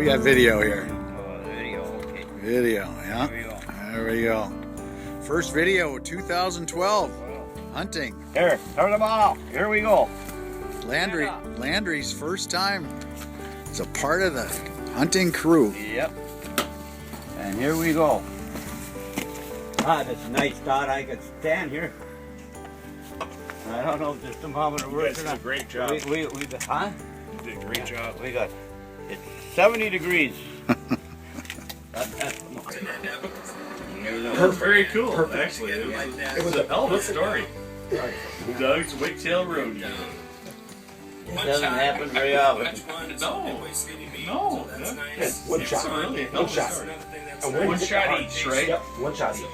got video here. Oh, video, okay. Video, yeah. There we go. First video, 2012. Hunting. Here, turn them off. Here we go. Landry's first time as a part of the hunting crew. Yep. And here we go. Ah, that's a nice thought. I could stand here. I don't know if this thermometer works or not. You did a great job. We You did a great job. We got, it's 70 degrees. Very cool, actually. It was a hell of a story. Doug's Whitetail Rodeo. It doesn't happen very often. No. One shot. Really a hell One of a shot. story. And One shot each, right? Yep, one shot each.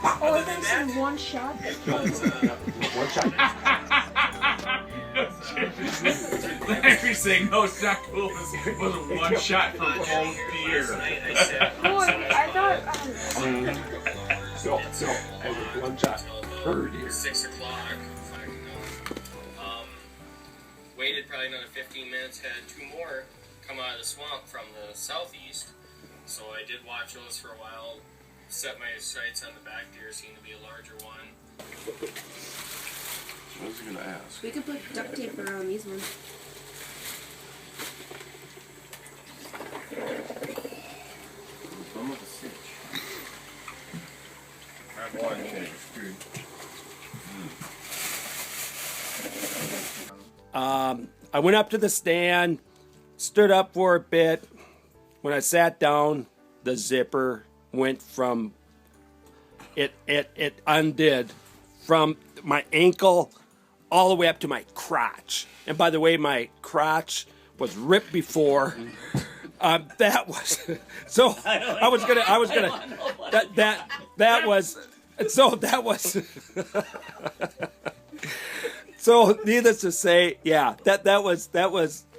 Oh, there's some one shot. One shot. Larry's saying, no, it's not cool. It was a one shot for both deer. Oh, I thought. So, one shot per deer. 6 o'clock. Waited probably another 15 minutes, had 2 more come out of the swamp from the southeast. So I did watch those for a while, set my sights on the back deer, seemed to be a larger one. What was I going to ask? We could put duct tape around these ones. I went up to the stand, stood up for a bit. When I sat down, the zipper went from it undid from my ankle all the way up to my crotch. And by the way, my crotch was ripped before. That was so. I was gonna. That was. So needless to say, yeah, that was.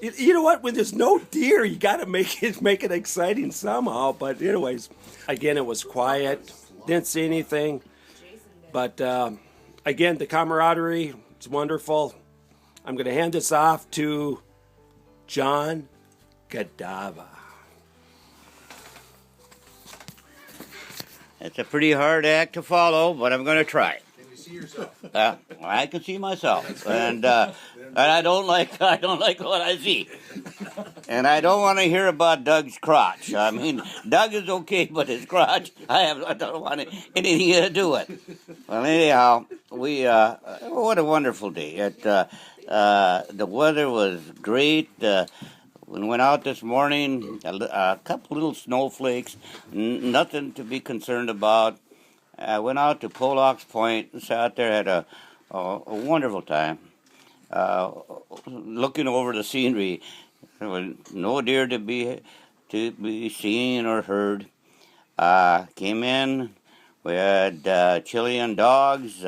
You know what? When there's no deer, you got to make it exciting somehow. But anyways, again, it was quiet. Didn't see anything. But again, the camaraderie is wonderful. I'm going to hand this off to John Godava. It's a pretty hard act to follow, but I'm going to try. Can you see yourself? I can see myself, and I don't like what I see, and I don't want to hear about Doug's crotch. I mean, Doug is okay, but his crotch, I don't want anything to do with. Well, anyhow, what a wonderful day. The weather was great. We went out this morning, a couple little snowflakes, nothing to be concerned about. I went out to Pollock's Point, sat there, had a wonderful time, looking over the scenery. There was no deer to be seen or heard. Came in, we had Chilean dogs.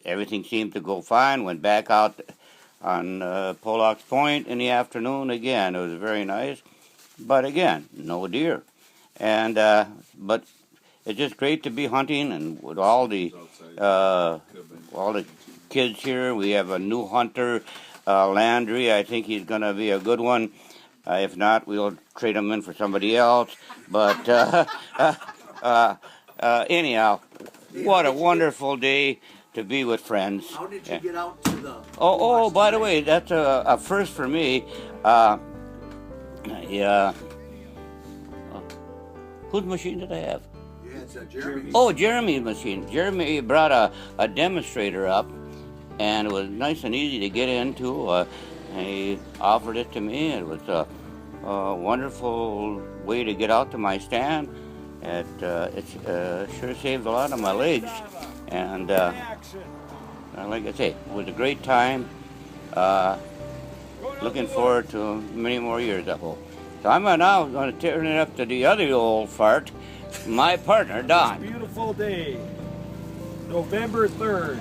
Everything seemed to go fine. Went back out on Pollock's Point in the afternoon again. It was very nice, but again, no deer. And but it's just great to be hunting, and with all the kids here. We have a new hunter, Landry. I think he's going to be a good one. If not, we'll trade him in for somebody else. But anyhow, what a wonderful day to be with friends. How did you get out to the... Oh, by the way, that's a first for me. Whose machine did I have? Yeah, it's Jeremy's. Oh, Jeremy's machine. Jeremy brought a demonstrator up, and it was nice and easy to get into. And he offered it to me. It was a wonderful way to get out to my stand. It sure saved a lot of my legs. And like I say, it was a great time. Looking forward to many more years, I hope. So I'm now going to turn it up to the other old fart, my partner, Don. Beautiful day, November 3rd,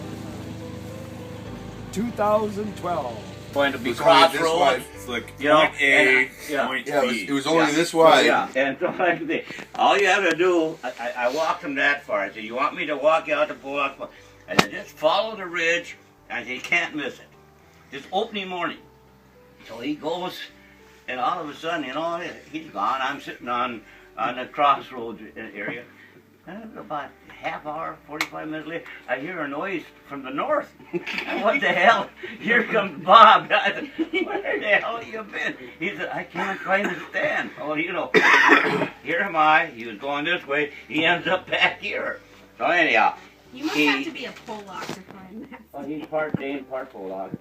2012. Going to be It's only this crossroads. wide. It's like You know, point A, yeah. point Yeah, B. it was only this wide. Yeah, and so like the, all you have to do, I walked him that far. I said, you want me to walk you out to Pollock? I said, just follow the ridge. I said, you can't miss it. Just opening morning. So he goes, And all of a sudden, he's gone. I'm sitting on the crossroads area. And about half hour, 45 minutes later, I hear a noise from the north. What the hell? Here comes Bob. I said, where the hell have you been? He said, I can't find the stand. Oh, here am I. He was going this way. He ends up back here. So anyhow. You must have to be a Pollock to find that. Well, he's part Dane, part Pollock.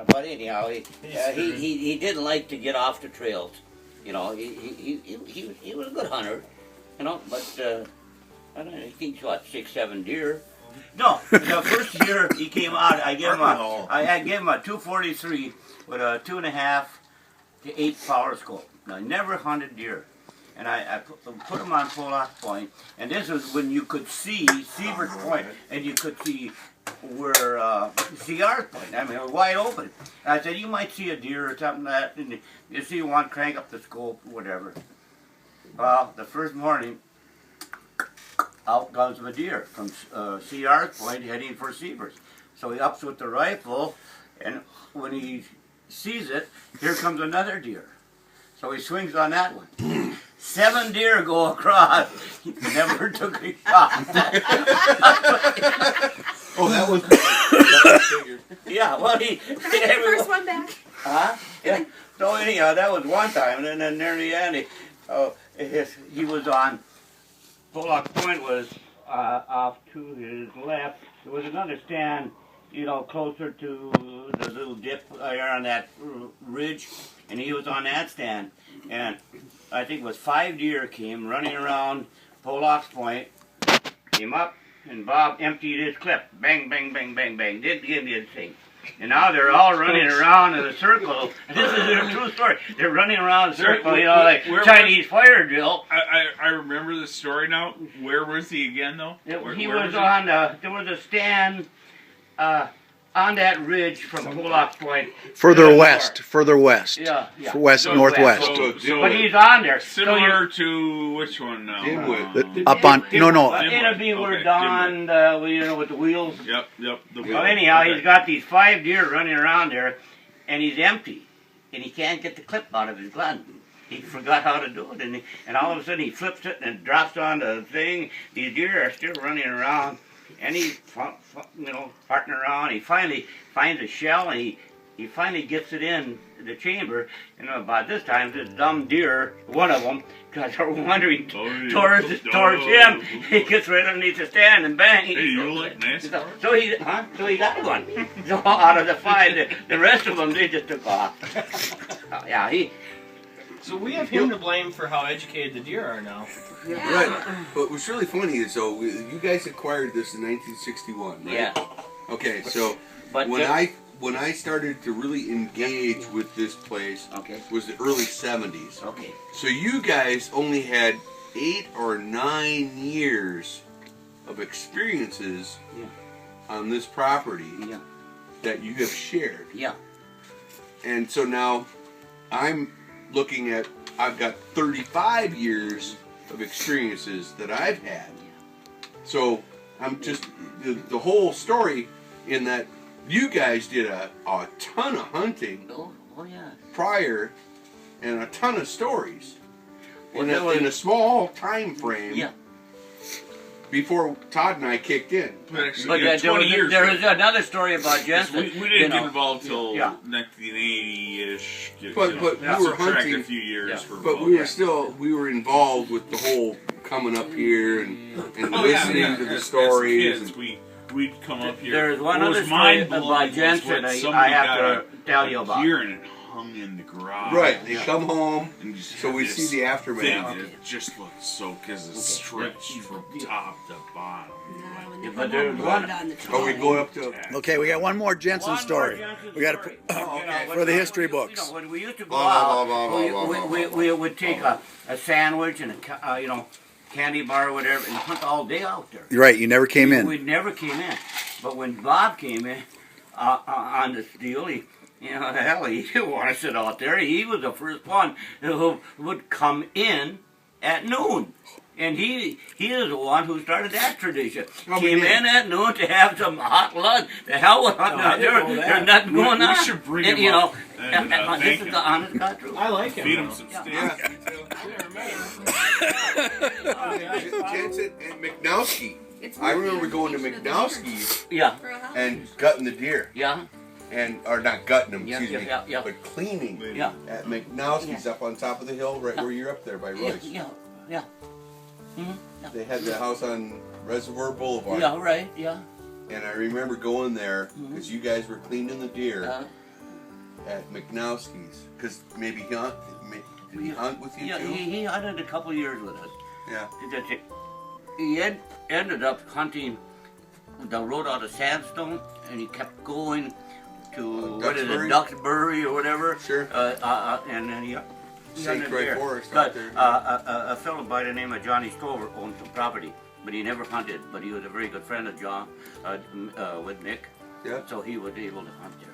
But anyhow, he didn't like to get off the trails. He was a good hunter, but I don't know, he shot 6, 7 deer. No, the first year he came out, I gave him a 243 with a 2.5 to 8 power scope. Now, I never hunted deer. And I put him on Pollock Point, and this was when you could see Seaver's Point, and you could see where CR's Point. I mean, it was wide open. And I said, you might see a deer or something like that, and you see one, crank up the scope, whatever. Well, the first morning, out comes a deer from CR's Point heading for Seaver's. So he ups with the rifle, and when he sees it, here comes another deer. So he swings on that one. 7 deer go across. He never took a shot. Oh, that was Yeah, well, Can I get the first one back? Huh? Yeah. So anyhow, that was one time, and then near the end, he was on. Pollock Point was off to his left. There was another stand, closer to the little dip there on that ridge, and he was on that stand. And I think it was 5 deer came running around Pollock's Point, came up, and Bob emptied his clip. Bang, bang, bang, bang, bang. Didn't give me a thing. And now they're all running around in a circle. This is a true story. They're running around in a circle, like Chinese fire drill. I remember the story now. Where was he again, though? He was on there was a stand on that ridge from Pollock Point. Further west. Yeah. West, northwest. But he's on there. Similar to which one now? Up on, no. It'll be where Don, with the wheels. Yep. Well, anyhow, he's got these 5 deer running around there, and he's empty. And he can't get the clip out of his gun. He forgot how to do it, and all of a sudden he flips it and it drops on the thing. These deer are still running around. And he's, farting around. He finally finds a shell, and he finally gets it in the chamber. About this time, this dumb deer, one of them, because they're wandering towards him. He gets right underneath the stand, and bang! Hey, you like NASCAR? So he got one. So out of the 5, the rest of them, they just took off. So we have him to blame for how educated the deer are now. Yeah. Right. But what's really funny is, you guys acquired this in 1961, right? Yeah. Okay, so But when I started to really engage with this place was the early 70s. Okay. So you guys only had 8 or 9 years of experiences on this property that you have shared. Yeah. And so now I'm looking at, I've got 35 years of experiences that I've had. So I'm just, the whole story in that you guys did a ton of hunting prior and a ton of stories in a small time frame. Yeah. Before Todd and I kicked in. But actually, there is another story about Jensen. We didn't get involved till 1980-ish. But we were hunting a few years. But we were involved with the whole coming up here and listening to the stories. As kids, we'd come up here. There's one other story about Jensen I have to tell you about. Here and it hung in the garage. Right, they come home, and so we see the aftermath. It just looks so, because it's stretched from top to bottom. But there's one. Oh, we go up to. Okay, we got one more Jensen story. We got to for the history books. When we used to go out, we would take a sandwich and a candy bar or whatever and hunt all day out there. You're right, you never came in. We never came in. But when Bob came in on this deal, he didn't want to sit out there. He was the first one who would come in at noon. And he is the one who started that tradition. Oh, we Came did. in at noon to have some hot lunch. The hell with I didn't know that. there's nothing going We on. should bring And, him you know, up and, this thank is him. the honest God truth. I like him. Feed him some Yeah. steak. Jensen and McNowski. It's I more the remember going to animation of the McNowski's Yeah, for a house. and gutting the deer. yeah, Or not gutting them, Yeah, excuse me, yeah. but cleaning yeah, at McNowski's up on top of the hill, right Yeah. where you're up there by yeah, Royce. yeah. They had the house on Reservoir Boulevard, Yeah, right, yeah. and I remember going there because you guys were cleaning the deer at McNowski's. Because maybe he hunt, did he hunt with you Yeah, too? he hunted a couple years with us. Yeah. That's it. He ended up hunting the road out of Sandstone, and he kept going to what is it, Duxbury or whatever. Sure. And then he St. Croix there. Forest But out there. a fellow by the name of Johnny Stover owned some property, but he never hunted. But he was a very good friend of John with Nick, Yeah. so he was able to hunt there.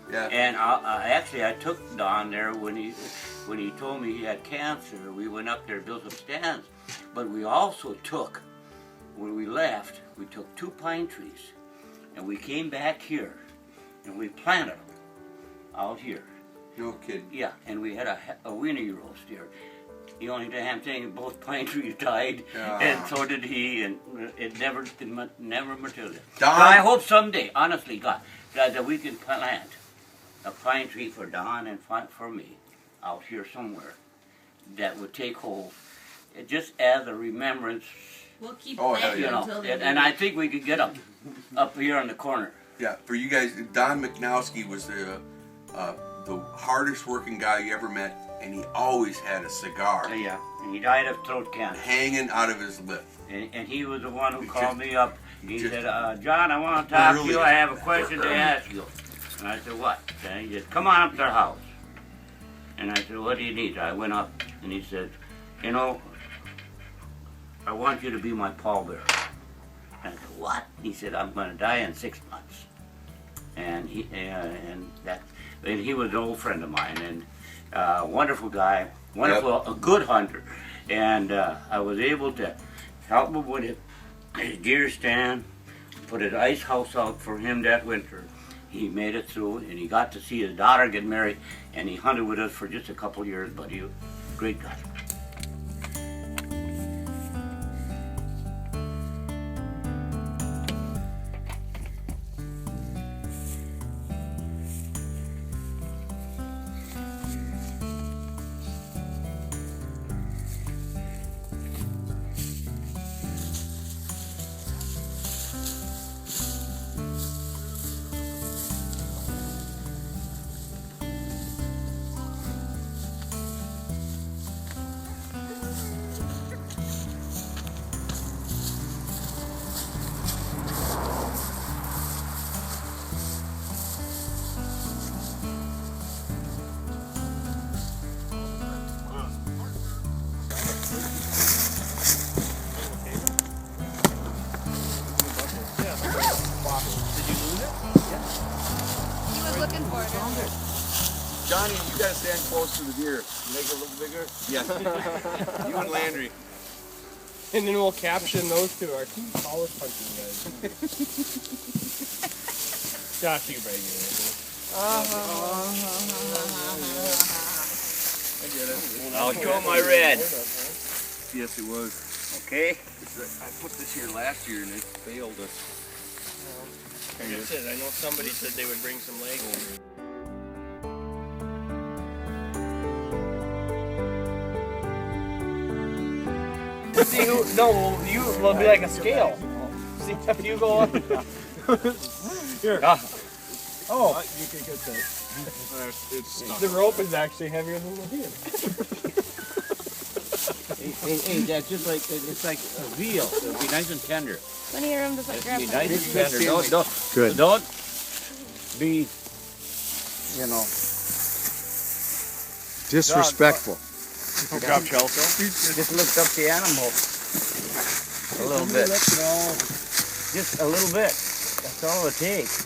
Yeah. And I took Don there when he told me he had cancer. We went up there, built some stands, but we also took, when we left, we took 2 pine trees, and we came back here, and we planted them out here. No kidding. Yeah, and we had a weenie roast here. The only damn thing, both pine trees died, and so did he, and it never materialized. Don? But I hope someday, honestly, God, that we can plant a pine tree for Don and for me out here somewhere that would take hold, just as a remembrance, We'll keep Oh, hell planting yeah. you know. until they And I think we could get them up here in the corner. Yeah, for you guys, Don McNowski was the hardest working guy you ever met, and he always had a cigar Yeah, and he died of throat cancer. hanging out of his lip. And he was the one who called me up. He just- said, John, I want to talk to you. Really? I have a question to ask you. And I said, what? And he said, come on up to our house. And I said, what do you need? I went up, and he said, you know, I want you to be my pallbearer. And I said, what? He said, I'm going to die in 6 months. And he was an old friend of mine, and wonderful guy, wonderful, a good hunter. And I was able to help him with his deer stand, put an ice house out for him that winter. He made it through, and he got to see his daughter get married, and he hunted with us for just a couple of years, but he was a great guy. He was looking for it. Johnny, you gotta stand close to the deer. Make it a little bigger. Yeah. You and Landry. And then we'll caption those two, our 2 tallest hunting guys. Josh, you can break it. I get it. I'll show my red. Yes, it was. Okay? I put this here last year and it failed us. Like I said, I know somebody said they would bring some Legos. See who? No, you will be like a scale. See if you go up. Here. Oh, you can get that. The rope is actually heavier than the deer. Hey, that's just like, it's like a veal. It'll be nice and tender. When you hear him, just like grab Be some. nice and tender. Don't Good. Don't be, you know. Disrespectful. Good job, Chelsea. Just lift up the animal a little bit. Just a little bit. That's all it takes.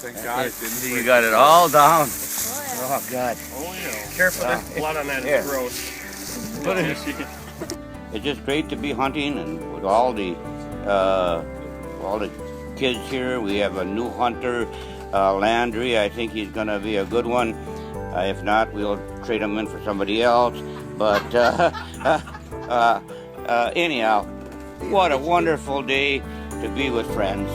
Thank God it didn't. You got it all down. Oh, God. Oh, yeah. Careful, there's blood on that. Here. It's gross. Put it- It's just great to be hunting, and with all the kids here. We have a new hunter, Landry. I think he's going to be a good one. If not, we'll trade him in for somebody else. But anyhow, what a wonderful day to be with friends.